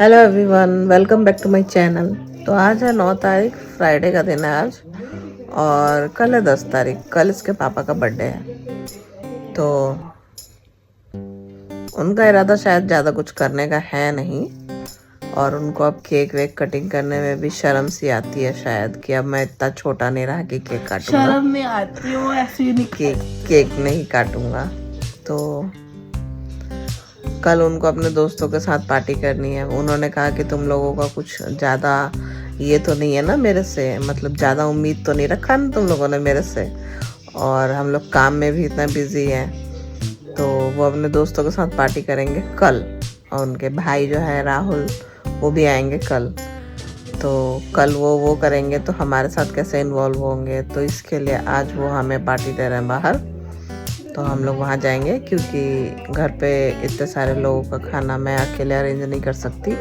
Hello everyone, welcome back to my channel. तो आज है 9 तारीख, फ्राइडे का दिन है आज, और कल है 10 तारीख। कल इसके पापा का बर्थडे है। तो उनका इरादा शायद ज़्यादा कुछ करने का है नहीं, और उनको अब केक वेक कटिंग करने में भी शर्म सी आती है शायद, कि अब मैं इतना छोटा नहीं रहा कि केक काटूंगा। शर्म नहीं आती, वो ऐसे नहीं केक नहीं काटूंगा। तो कल उनको अपने दोस्तों के साथ पार्टी करनी है। उन्होंने कहा कि तुम लोगों का कुछ ज़्यादा ये तो नहीं है ना मेरे से, मतलब ज़्यादा उम्मीद तो नहीं रखा ना तुम लोगों ने मेरे से, और हम लोग काम में भी इतना बिजी हैं। तो वो अपने दोस्तों के साथ पार्टी करेंगे कल, और उनके भाई जो है राहुल, वो भी आएंगे कल। तो कल वो करेंगे तो हमारे साथ कैसे इन्वॉल्व होंगे, तो इसके लिए आज वो हमें पार्टी दे रहे हैं बाहर। तो हम लोग वहाँ जाएंगे, क्योंकि घर पे इतने सारे लोगों का खाना मैं अकेले अरेंज नहीं कर सकती।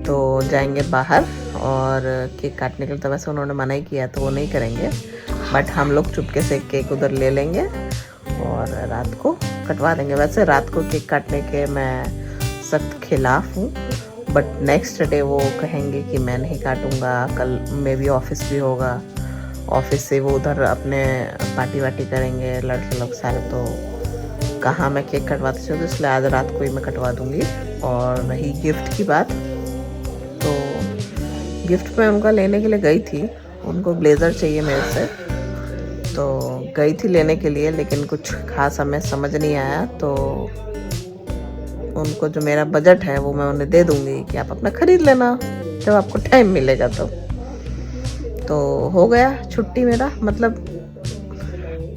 तो जाएंगे बाहर, और केक काटने के लिए तो वैसे उन्होंने मना ही किया, तो वो नहीं करेंगे, बट हम लोग चुपके से केक उधर ले लेंगे और रात को कटवा देंगे। वैसे रात को केक काटने के मैं सख्त खिलाफ हूँ, बट नेक्स्ट डे वो कहेंगे कि मैं नहीं काटूँगा, कल में भी ऑफिस भी होगा, ऑफिस से वो उधर अपने पार्टी वार्टी करेंगे लड़के लोग सारे। तो कहाँ मैं केक कटवाती हूँ, तो इसलिए आज रात को ही मैं कटवा दूँगी। और रही गिफ्ट की बात, तो गिफ्ट मैं उनका लेने के लिए गई थी। उनको ब्लेज़र चाहिए मेरे से, तो गई थी लेने के लिए, लेकिन कुछ खास हमें समझ नहीं आया। तो उनको जो मेरा बजट है वो मैं उन्हें दे दूँगी कि आप अपना ख़रीद लेना जब आपको टाइम मिलेगा। तो हो गया छुट्टी मेरा, मतलब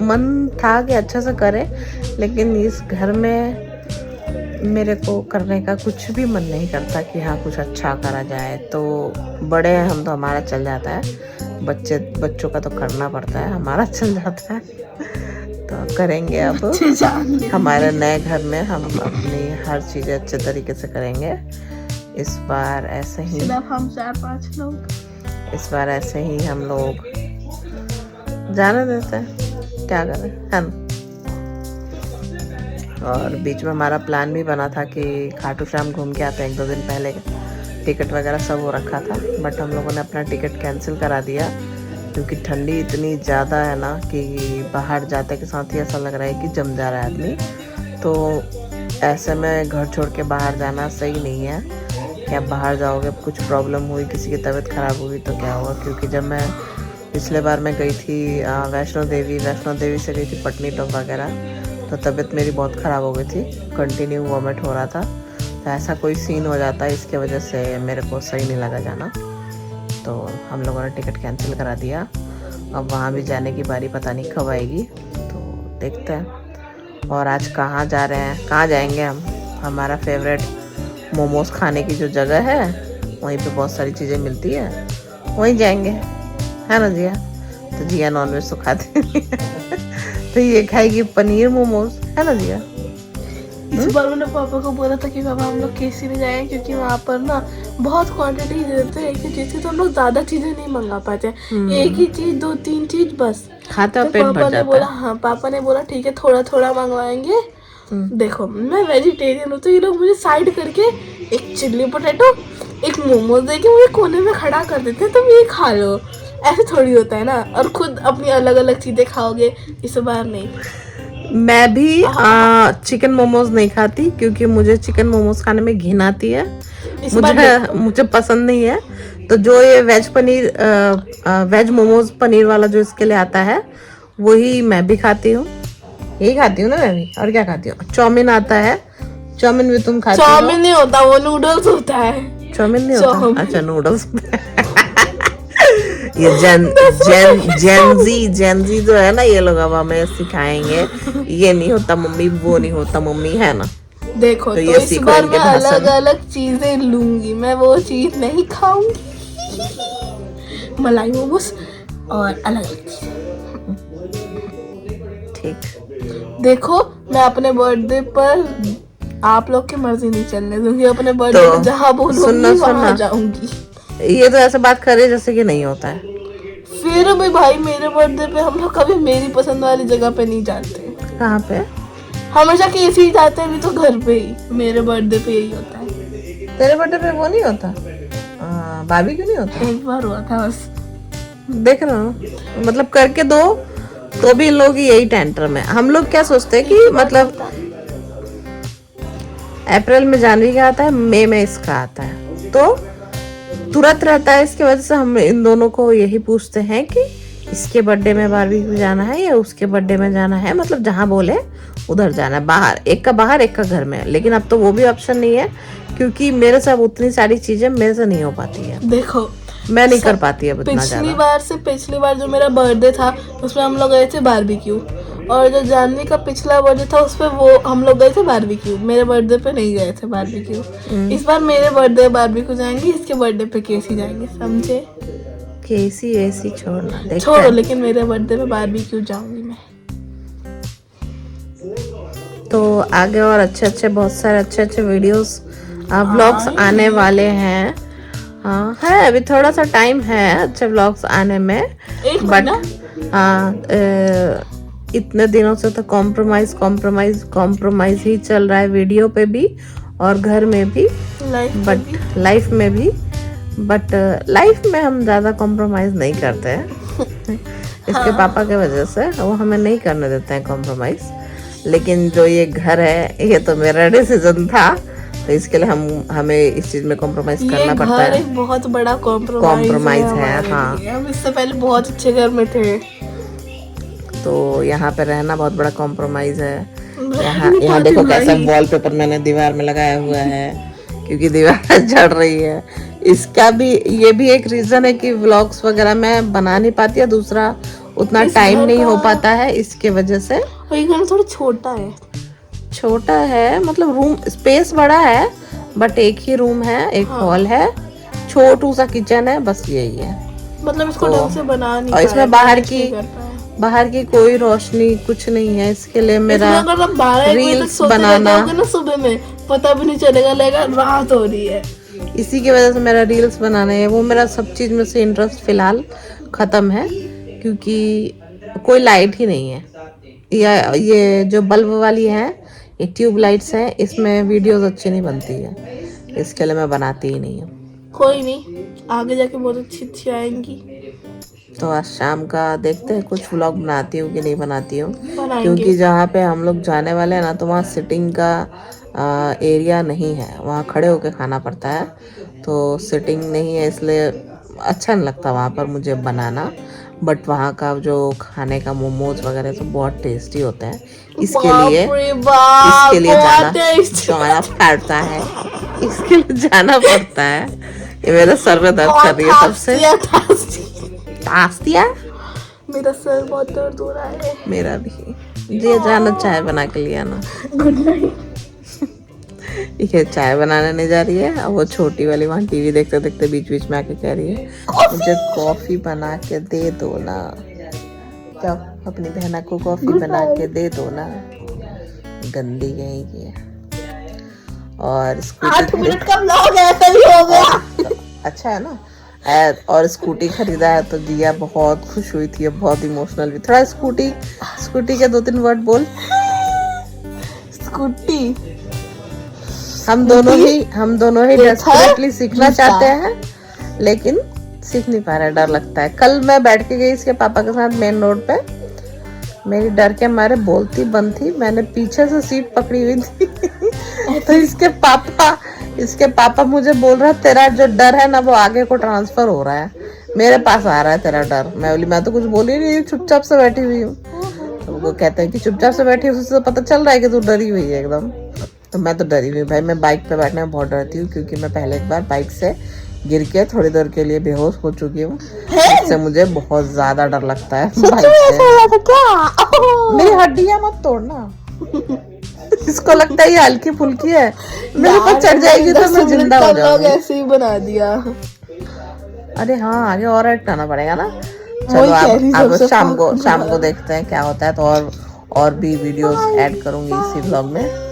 मन था कि अच्छा से करें, लेकिन इस घर में मेरे को करने का कुछ भी मन नहीं करता कि हाँ कुछ अच्छा करा जाए। तो बड़े हैं हम, तो हमारा चल जाता है, बच्चों का तो करना पड़ता है, हमारा चल जाता है। तो करेंगे अब हमारे नए घर में, हम अपनी हर चीज़ अच्छे तरीके से करेंगे। इस बार ऐसे ही हम 4-5 लोग, इस बार ऐसे ही हम लोग जाने देते हैं, क्या करें, है ना। और बीच में हमारा प्लान भी बना था कि खाटू श्याम घूम के आते हैं, 1-2 दिन पहले टिकट वगैरह सब हो रखा था, बट हम लोगों ने अपना टिकट कैंसिल करा दिया, क्योंकि ठंडी इतनी ज़्यादा है ना कि बाहर जाते के साथ ही ऐसा लग रहा है कि जम जा रहा है आदमी। तो ऐसे में घर छोड़ के बाहर जाना सही नहीं है कि आप बाहर जाओगे, कुछ प्रॉब्लम हुई, किसी की तबीयत ख़राब हुई तो क्या होगा। क्योंकि जब मैं पिछले बार मैं गई थी वैष्णो देवी से गई थी पटनी टॉप वगैरह, तो तबीयत मेरी बहुत ख़राब हो गई थी, कंटिन्यू वॉमिट हो रहा था। तो ऐसा कोई सीन हो जाता है, इसके वजह से मेरे को सही नहीं लगा जाना। तो हम लोगों ने टिकट कैंसिल करा दिया। अब वहाँ भी जाने की बारी पता नहीं कब आएगी, तो देखते हैं। और आज कहाँ जा रहे हैं, कहाँ जाएंगे हम, हमारा फेवरेट मोमोज खाने की जो जगह है, वहीं पे बहुत सारी चीज़ें मिलती है, वहीं जाएंगे, है ना जिया। तो जिया नॉनवेज तो खाती नहीं है, तो ये खाएगी पनीर मोमोज, है ना जिया। इस बार मैंने पापा को बोला था कि पापा हम लोग केसी में जाएं, क्योंकि वहाँ पर ना बहुत क्वांटिटी देते हैं एक ही चीज की, तो हम लोग ज्यादा चीजें नहीं मंगा पाते, एक ही चीज 2-3 चीज बस खाता तो पेट भर पापा ने जाता बोला, है। हाँ पापा ने बोला ठीक है थोड़ा थोड़ा मंगवाएंगे। देखो मैं वेजिटेरियन हूँ, तो ये लोग मुझे साइड करके एक चिल्ली पोटैटो, एक मोमोज देके मुझे कोने में खड़ा कर देते हैं, तुम ये खा लो। ऐसे थोड़ी होता है ना, और खुद अपनी अलग अलग चीजें खाओगे, इस बार नहीं। मैं भी चिकन मोमोज नहीं खाती, क्योंकि मुझे चिकन मोमोज खाने में घिन आती है, मुझे पसंद नहीं है। तो जो ये वेज मोमोज पनीर वाला जो इसके लिए आता है, वही मैं भी खाती हूँ, यही खाती हूँ ना मैं भी, और क्या खाती हूँ। चाउमीन आता है, चाउमीन भी तुम खाती हो? चाउमीन नहीं होता, वो नूडल्स होता है। चाउमीन नहीं होता, अच्छा नूडल्स। ये जेनजी जो है ना, ये लोग अब हमें सिखाएंगे, ये नहीं होता मम्मी, वो नहीं होता मम्मी, है ना। देखो तो ये इस बार मैं अलग अलग चीजें लूंगी, मैं वो चीज नहीं खाऊंगी। मलाई मोमोज और अलग अलग चीजें। ठीक। देखो मैं अपने बर्थडे पर आप लोग की मर्जी नहीं चलने दूंगी, अपने बर्थडे तो पर जहाँ बोलूंगी वहाँ जाऊंगी। ये तो ऐसे बात करे जैसे कि नहीं होता है। फिर भी भाई मेरे बर्थडे पे हम लोग कभी मेरी पसंद वाली जगह पे नहीं जाते। कहाँ पे? हमेशा कैसे ही जाते हैं, अभी तो घर पे ही, मेरे बर्थडे पे यही होता है। तेरे बर्थडे पे वो नहीं होता, बारबी क्यों नहीं होता? एक बार हुआ था बस। देख रहे हो, मतलब करके दो तो भी इन लोगों की यही टेंट्रम है। हम लोग क्या सोचते हैं कि मतलब अप्रैल में जानवी का आता है, मई में इसका आता है, तो तुरंत रहता है। इसकी वजह से हम इन दोनों को यही पूछते हैं कि इसके बर्थडे में बारबेक्यू जाना है या उसके बर्थडे में जाना है, मतलब जहाँ बोले उधर जाना है, बाहर, एक का बाहर एक का घर में। लेकिन अब तो वो भी ऑप्शन नहीं है, क्योंकि मेरे साथ उतनी सारी चीजें मेरे से नहीं हो पाती है। देखो मैं नहीं कर पाती अब इतना ज्यादा। पिछली बार जो मेरा बर्थडे था उसमें हम लोग गए थे बारबेक्यू, और जो जानवी का पिछला बर्थडे था उसपे वो हम लोग गए थे बारबेक्यू। मेरे बर्थडे पे नहीं गए थे बारबेक्यू। इस बार मेरे बर्थडे बारबेक्यू जाएंगे, इसके बर्थडे पे केसी जाएंगे, समझे? केसी वेसी छोड़ना, छोड़ो, लेकिन मेरे बर्थडे पे बारबेक्यू जाऊंगी मैं। तो आगे और अच्छे बहुत सारे अच्छे वीडियोस व्लॉग्स आने वाले हैं। हाँ है, अभी थोड़ा सा टाइम है अच्छे व्लॉग्स आने में, बट हाँ इतने दिनों से तो कॉम्प्रोमाइज ही चल रहा है, वीडियो पे भी और घर में भी, बट लाइफ में भी। बट लाइफ में हम ज्यादा कॉम्प्रोमाइज नहीं करते हैं इसके पापा के वजह से, वो हमें नहीं करने देते हैं कॉम्प्रोमाइज। लेकिन जो ये घर है, ये तो मेरा डिसीजन था, तो इसके लिए हमें इस चीज में कॉम्प्रोमाइज करना पड़ता है। एक बहुत बड़ा कॉम्प्रोमाइज है। हाँ, हम इससे पहले बहुत अच्छे घर में थे, तो यहाँ पे रहना बहुत बड़ा कॉम्प्रोमाइज है। यहाँ देखो कैसा वॉलपेपर मैंने दीवार में लगाया हुआ है, क्योंकि दीवार जड़ रही है। इसका भी, ये भी एक रीजन है कि व्लॉग्स वगैरह मैं बना नहीं पाती है, दूसरा उतना टाइम नहीं हो पाता है इसके वजह से। और ये घर थोड़ा छोटा है, मतलब रूम स्पेस बड़ा है, बट एक ही रूम है, एक हॉल है, छोटू सा किचन है, बस यही है। मतलब इसको ढंग से बना नहीं, और इसमें बाहर की कोई रोशनी कुछ नहीं है। इसके लिए मेरा रील्स बनाना ना सुबह में पता भी नहीं चलेगा, लेगा रात हो रही है। इसी की वजह से मेरा रील्स बनाना है, वो मेरा सब चीज में से इंटरेस्ट फिलहाल खत्म है, क्योंकि कोई लाइट ही नहीं है। ये जो बल्ब वाली है, ये ट्यूब लाइट्स है, इसमें वीडियोस अच्छी नहीं बनती है, इसके लिए मैं बनाती ही नहीं हूँ। कोई नहीं, आगे जाके बहुत अच्छी आएंगी। तो आज शाम का देखते हैं कुछ व्लॉग बनाती हूँ कि नहीं बनाती हूँ, क्योंकि जहाँ पे हम लोग जाने वाले हैं ना, तो वहाँ सिटिंग का एरिया नहीं है, वहाँ खड़े होके खाना पड़ता है, तो सिटिंग नहीं है, इसलिए अच्छा नहीं लगता वहाँ पर मुझे बनाना। बट वहाँ का जो खाने का मोमोज वगैरह तो बहुत टेस्टी होते हैं, इसके लिए जाना पड़ता है, इसके लिए जाना पड़ता है। ये मेरा सर में दर्द कर रही है तब से। मेरा सर बहुत दर्द हो रहा है। मेरा भी। ये जाना चाय बना के लिया ना। Good night. ये चाय बनाने नहीं जा रही है, और वो छोटी वाली वहाँ टीवी देखते देखते बीच बीच में आके कह रही है मुझे कॉफी बना के दे दो ना। क्या अपनी बहना को कॉफी बना के दे दो ना, गंदी कहीं की है। और 8 मिनट का व्लॉग ऐसा भी हो गया। अच्छा है ना। और स्कूटी खरीदा है तो दिया बहुत खुश हुई थी, बहुत इमोशनल भी। थोड़ा स्कूटी के 2-3 वर्ड बोल। स्कूटी हम दोनों ही डेस्परेटली सीखना चाहते हैं, लेकिन सीख नहीं पा रहे, डर लगता है। कल मैं बैठ के गई इसके पापा के साथ मेन रोड पे, मेरी डर के मारे बोलती बंद थी, मैंने पीछे से सीट पकड़ी हुई थी तो इसके पापा मुझे बोल रहा है तेरा जो डर है ना वो आगे को ट्रांसफर हो रहा है, मेरे पास आ रहा है तेरा डर। मैं बोली मैं तो कुछ बोली नहीं, चुपचाप से बैठी हुई हूँ। तो वो कहते हैं कि चुपचाप से बैठी हुई, उससे तो पता चल रहा है कि तू डरी हुई है एकदम। तो मैं तो डरी हुई भाई, मैं बाइक पे बैठने में बहुत डरती हूँ, क्योंकि मैं पहले एक बार बाइक से गिर के थोड़ी देर के लिए बेहोश हो चुकी हूँ, इससे मुझे बहुत ज्यादा डर लगता है बाइक से। मेरी हड्डियां मत तोड़ना। इसको लगता है ये हल्की फुल्की है, मेरे पर चढ़ जाएगी तो मैं जिंदा हो जाऊंगी। ऐसे ही बना दिया। अरे हाँ, आगे और ऐड करना पड़ेगा ना। चलो अब शाम को देखते हैं क्या होता है, तो और भी वीडियोस ऐड करूंगी इसी व्लॉग में।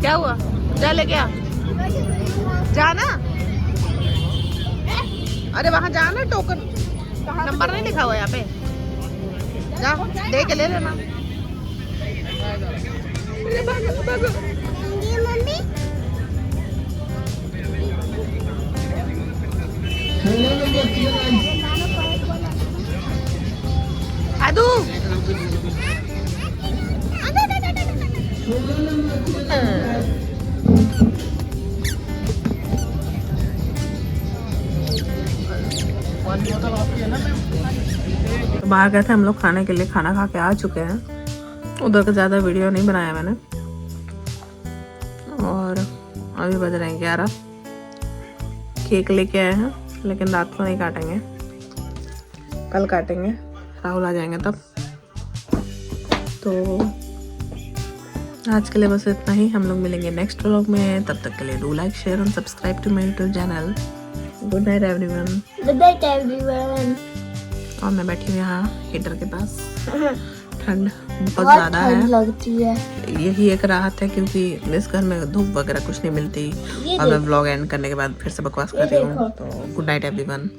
क्या हुआ? जा ले क्या जाना? अरे वहाँ जाना, टोकन नंबर नहीं लिखा हुआ यहाँ पे, जा दे के ले लेना। बाहर गए थे हम लोग खाने के लिए, खाना खा के आ चुके हैं। उधर का ज़्यादा वीडियो नहीं बनाया मैंने। और अभी बज रहे हैं 11। केक लेके आए हैं लेकिन रात को नहीं काटेंगे, कल काटेंगे, राहुल आ जाएंगे तब। तो आज के लिए बस इतना ही। हम लोग मिलेंगे नेक्स्ट व्लॉग में। तब तक के लिए do like, share and subscribe to my YouTube channel. Good night everyone. Good night everyone. और मैं बैठी हूँ यहाँ हीटर के पास। ठंड बहुत ज़्यादा है, लगती है। यही एक राहत है क्योंकि इस घर में धूप वगैरह कुछ नहीं मिलती। और मैं व्लॉग एंड करने के बाद फिर से बकवास करती हूँ। तो गुड नाइट एवरीवन।